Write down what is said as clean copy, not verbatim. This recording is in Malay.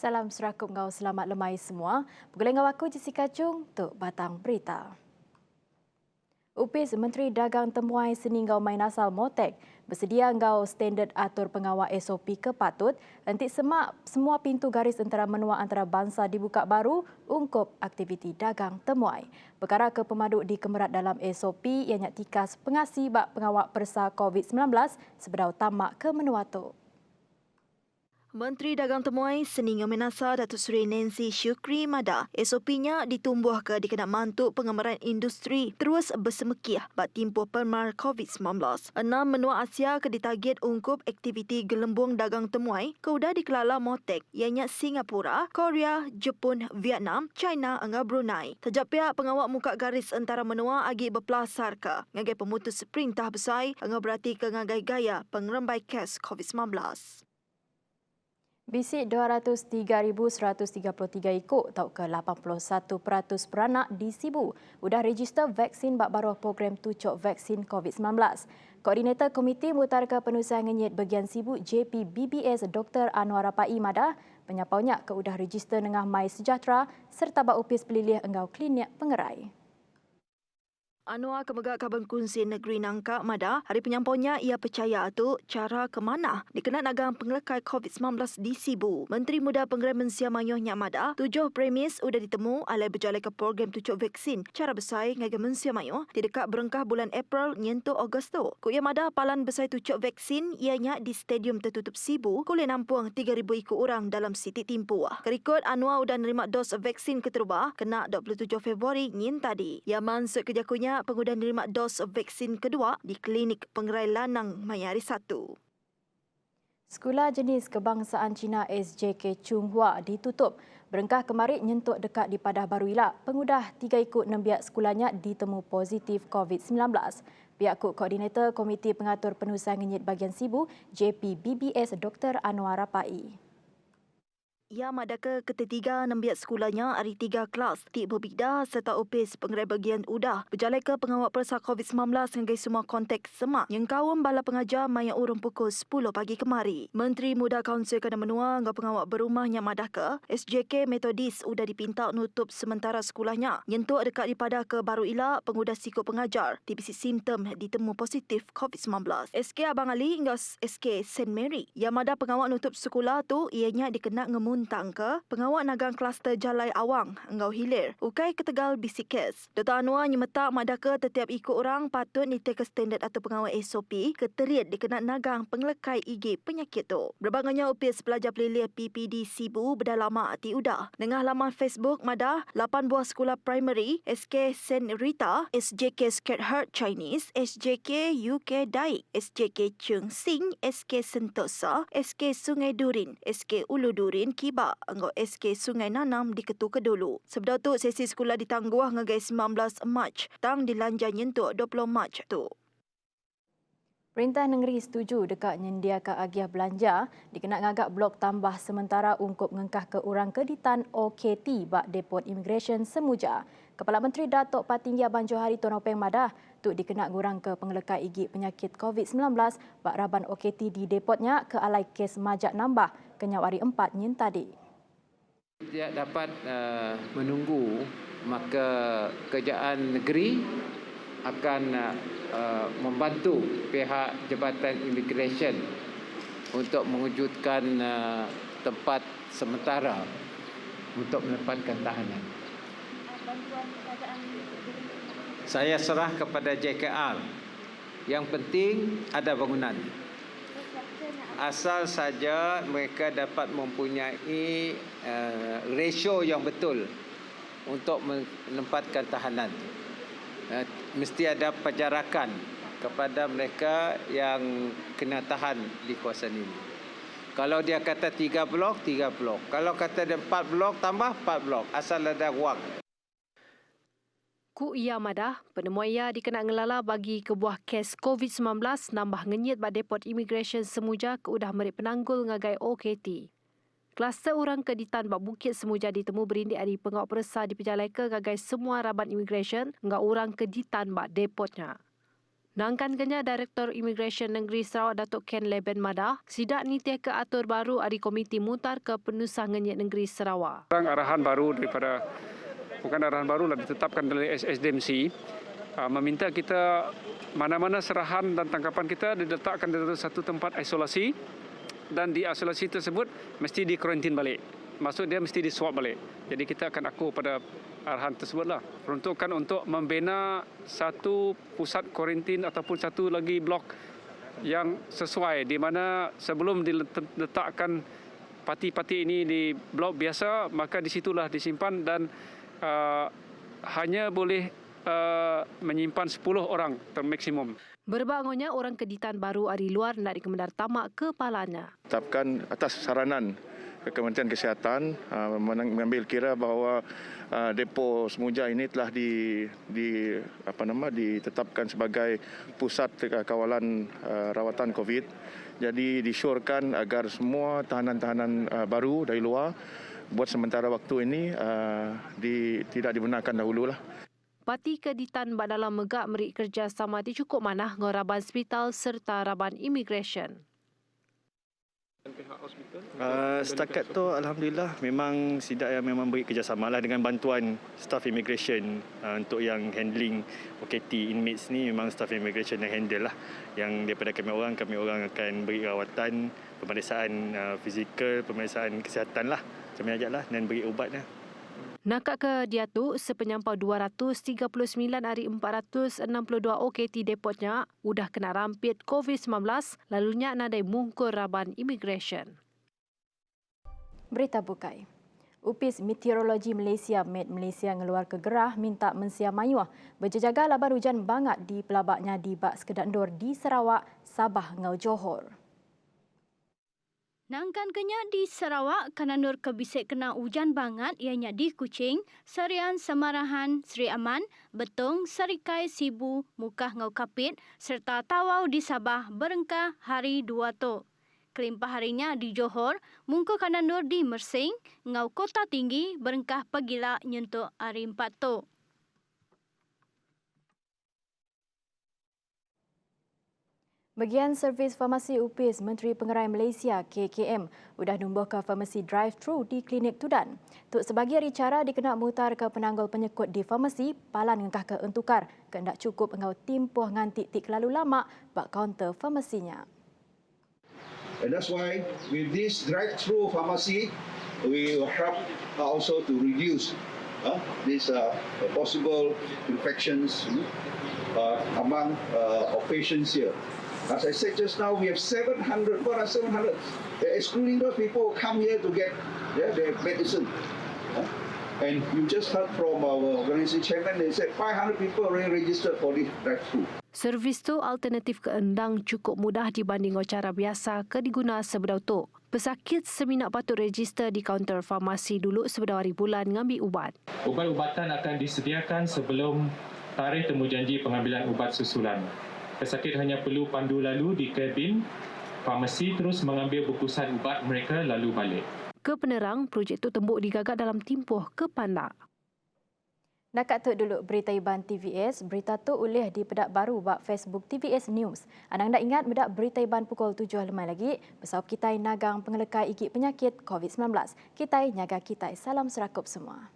Salam serakup ngau selamat lemai semua. Pegulai ngau aku Jessica Chung untuk batang berita. Upis Menteri Dagang Temuai Seni Ngau Main Asal Motek bersedia ngau standard atur pengawal SOP kepatut nanti semak semua pintu garis antara menua antarabangsa dibuka baru ungkup aktiviti dagang temuai. Perkara ke pemaduk di kemerat dalam SOP ianya tikas pengasi bak pengawal persa COVID-19 sebedau tamak ke menua tu. Menteri Dagang Temuai Seni Ngau Main Asal Datuk Seri Nancy Shukri Mada, SOP-nya ditumbuh ke dikena mantuk pengemeran industri terus bersemekiah bak timpuh permar COVID-19. 6 menua Asia ke ditarget ungkup aktiviti gelembung dagang temuai ke udah dikelala Motek ianya Singapura, Korea, Jepun, Vietnam, China hingga Brunei. Sejak pihak pengawal muka garis antara menua agi berpelasar ke ngagai pemutus perintah besar hingga berarti ke ngagai gaya pengerembai kes COVID-19. Bisik 203,133 ikut atau ke 81% beranak di Sibu sudah register vaksin bak baruh program tucuk vaksin COVID-19. Koordinator Komiti Mengutarakan Penusian Ngenyit Bagian Sibu JPBBS Dr. Anwar Rapai Madah penyapaunya ke udah register dengan My Sejahtera serta bak upis pelilih engau klinik pengerai. Anwar Kemegak Kaban Kunci Negeri Nangka Mada, hari penyampainya ia percaya tu cara ke mana dikenal nagang pengelekai COVID-19 di Sibu. Menteri Muda Pengerai Mensia Mayuhnya Mada, 7 premis sudah ditemu alai berjalan ke program tucuk vaksin cara besar ngagai Mensia Mayuh di dekat berengkah bulan April nyentuh Ogos tu. Kuya Mada palan besar tucuk vaksin ianya di stadium tertutup Sibu boleh nampung 3,000 ikut orang dalam siti timpuah. Kerikut Anwar sudah nerima dos vaksin keterubah kena 27 Februari nyin tadi. Yaman sekejakunya pengguna nerima dos vaksin kedua di klinik pengerai lanang Mayari 1. Sekolah Jenis Kebangsaan Cina SJK Chunghua ditutup. Berengkah kemarin nyentuk dekat di Padah Baru Ilak. Pengudah 3 ikut 6 biak sekolahnya ditemu positif COVID-19. Pihak Koordinator Komiti Pengatur Penusian Ngenyit Bagian Sibu JPBBS Dr. Anwar Rapai. Ia madaka ketiga 6 biak sekolahnya hari 3 kelas ti berbida serta upis pengerai bagian udah berjalan ke pengawal persa COVID-19 dengan semua konteks semak yang kaum bala pengajar maya urung pukul 10 pagi kemari. Menteri Muda Kaunsil Kena Menua dengan pengawal berumahnya madaka SJK Metodis sudah dipinta nutup sementara sekolahnya nyentuk dekat di Padah ke Baru Ilak pengudah sikut pengajar TBC simptom ditemu positif COVID-19. SK Abang Ali hingga SK St. Mary yang mada pengawal nutup sekolah tu ianya dikena ngemun ke pengawal nagang kluster Jalai Awang, Engau Hilir, ukai ke Tegal Bisikes. Dr. Anwar nyemetak madaka setiap ikut orang patut diteka standard atau pengawal SOP keteriat dikena nagang pengelekai IG penyakit tu. Berbanganya upis pelajar pelilih PPD Sibu berdalama ati udah. Dengan laman Facebook Madah, 8 buah sekolah primary, SK St. Rita, SJK Scathart Chinese, SJK UK Daik, SJK Chung Sing, SK Sentosa, SK Sungai Durin, SK Ulu Durin, Kiba, anggo SK Sungai Nanam di Ketu Kedulu. Sebab tu sesi sekolah ditangguh ngagai 19 Mac, tang dilanja nyentuk 20 Mac tu. Perintah Negeri setuju dekat menyediakan agiah belanja dikena ngagak blok tambah sementara ungkup ngengkah ke orang keditan OKT bak Depot Immigration Semuja. Kepala Menteri Datuk Patinggi Abang Johari Tun Openg Madah tu dikena ngurang ke pengelekai igi penyakit COVID-19 bak raban OKT di depotnya ke alai kes majak nambah kenyawari 4 nyin tadi. Tidak dapat menunggu, maka kerajaan negeri akan membantu pihak Jabatan Immigration untuk mewujudkan tempat sementara untuk menempatkan tahanan. Saya serah kepada JKR. Yang penting ada bangunan. Asal saja mereka dapat mempunyai ratio yang betul untuk menempatkan tahanan. Mesti ada penjarakan kepada mereka yang kena tahan di kawasan ini. Kalau dia kata 3 blok, 3 blok. Kalau kata dia 4 blok, tambah 4 blok. Asal ada ruang. Ku ia madah, penemuan dikena ngelala bagi kebuah kes COVID-19 nambah ngenyit bak Depot Immigration Semuja ke udah merik penanggul ngagai OKT. Kluster orang keditan bak Bukit Semuja ditemu berindik hari pengawal persa di pejalai ke ngagai semua raban immigration ngak orang keditan bak depotnya. Nangkan kenya Direktor Imigresen Negeri Sarawak Datuk Ken Leben Madah, sidak ni tiaka atur baru dari Komiti Mutar ke Penusah Ngenyit Negeri Sarawak. Arahan baru daripada, bukan arahan baru lah, ditetapkan oleh SDMC, meminta kita mana-mana serahan dan tangkapan kita diletakkan di satu tempat isolasi, dan di isolasi tersebut mesti dikarantin balik. Maksud dia mesti diswab balik. Jadi kita akan aku pada arahan tersebutlah. Peruntukan untuk membina satu pusat kuarantin ataupun satu lagi blok yang sesuai, di mana sebelum diletakkan parti-parti ini di blok biasa, maka di situlah disimpan dan hanya boleh menyimpan 10 orang termaksimum. Berbangunnya orang keditan baru dari luar nak dikemendar tamak kepalanya. Tetapkan atas saranan Kementerian Kesihatan mengambil kira bahawa depo Semuja ini telah ditetapkan sebagai pusat kawalan rawatan COVID. Jadi disyorkan agar semua tahanan-tahanan baru dari luar buat sementara waktu ini tidak dibenarkan dahululah. Parti keditan badalam megak meri kerjasama dicukup manah dengan Raban Hospital serta Raban Imigresen. Setakat tu alhamdulillah memang sidak yang memang beri kerjasama lah dengan bantuan staff immigration untuk yang handling OKT inmates ni. Memang staff immigration yang handle lah, yang daripada kami orang akan beri rawatan, pemeriksaan fizikal, pemeriksaan kesihatan lah kami ajak lah, dan beri ubat lah. Nakak ke dia tu, sepenyampau 239 dari 462 OKT depotnya udah kena rampit COVID-19, lalunya nadai mungkur Raban Imigresen. Berita bukai. Upis Meteorologi Malaysia Met Malaysia ngeluar ke gerah minta mensia mayuah berjaga laban hujan bangat di pelabaknya di Bak Sekedak Ndur di Sarawak, Sabah ngau Johor. Nangkan kenya di Sarawak, Kananur kebisik kena hujan bangat ianya di Kuching, Serian, Semarahan, Seri Aman, Betong, Serikai, Sibu, Mukah ngau Kapit serta Tawau di Sabah berengkah hari 2 tu. Kelimpah harinya di Johor, Mungku Kananur di Mersing, ngau Kota Tinggi berengkah pegila nyentuk hari 4 tu. Bagian Servis Farmasi Upis Menteri Pengerai Malaysia KKM sudah numbuhkan farmasi drive-thru di Klinik Tudan. Untuk sebagai hari cara dikena mutar ke penanggul penyekut di farmasi, palan ngengkah ke entukar kendak cukup engau timpuh ngantik tik lalu lama bak kaunter farmasinya. And that's why with this drive-thru pharmacy, we will help also to reduce these possible infections among our patients here. As I said just now, we have 700, excluding those people who come here to get their medicine. And you just heard from our organization chairman, they said 500 people already registered for this drive-thru. Servis tu alternatif ke endang cukup mudah dibanding cara biasa ke diguna sebedau tu. Pesakit seminak patut register di kaunter farmasi dulu sebedau hari bulan ngambil ubat. Ubat-ubatan akan disediakan sebelum tarikh temujanji pengambilan ubat susulan. Pesakit hanya perlu pandu lalu di kabin farmasi terus mengambil bungkusan ubat mereka lalu balik. Ke penerang, projek tu tembuk digagak dalam timpuh ke Pandak. Nakak tu dulu berita Iban TVS, berita tu ulih di pedak baru bak Facebook TVS News. Anang nak ingat medak berita Iban pukul 7 lemai lagi, bersama kita nagang pengelekai igit penyakit COVID-19. Kita nyaga kita. Salam serakup semua.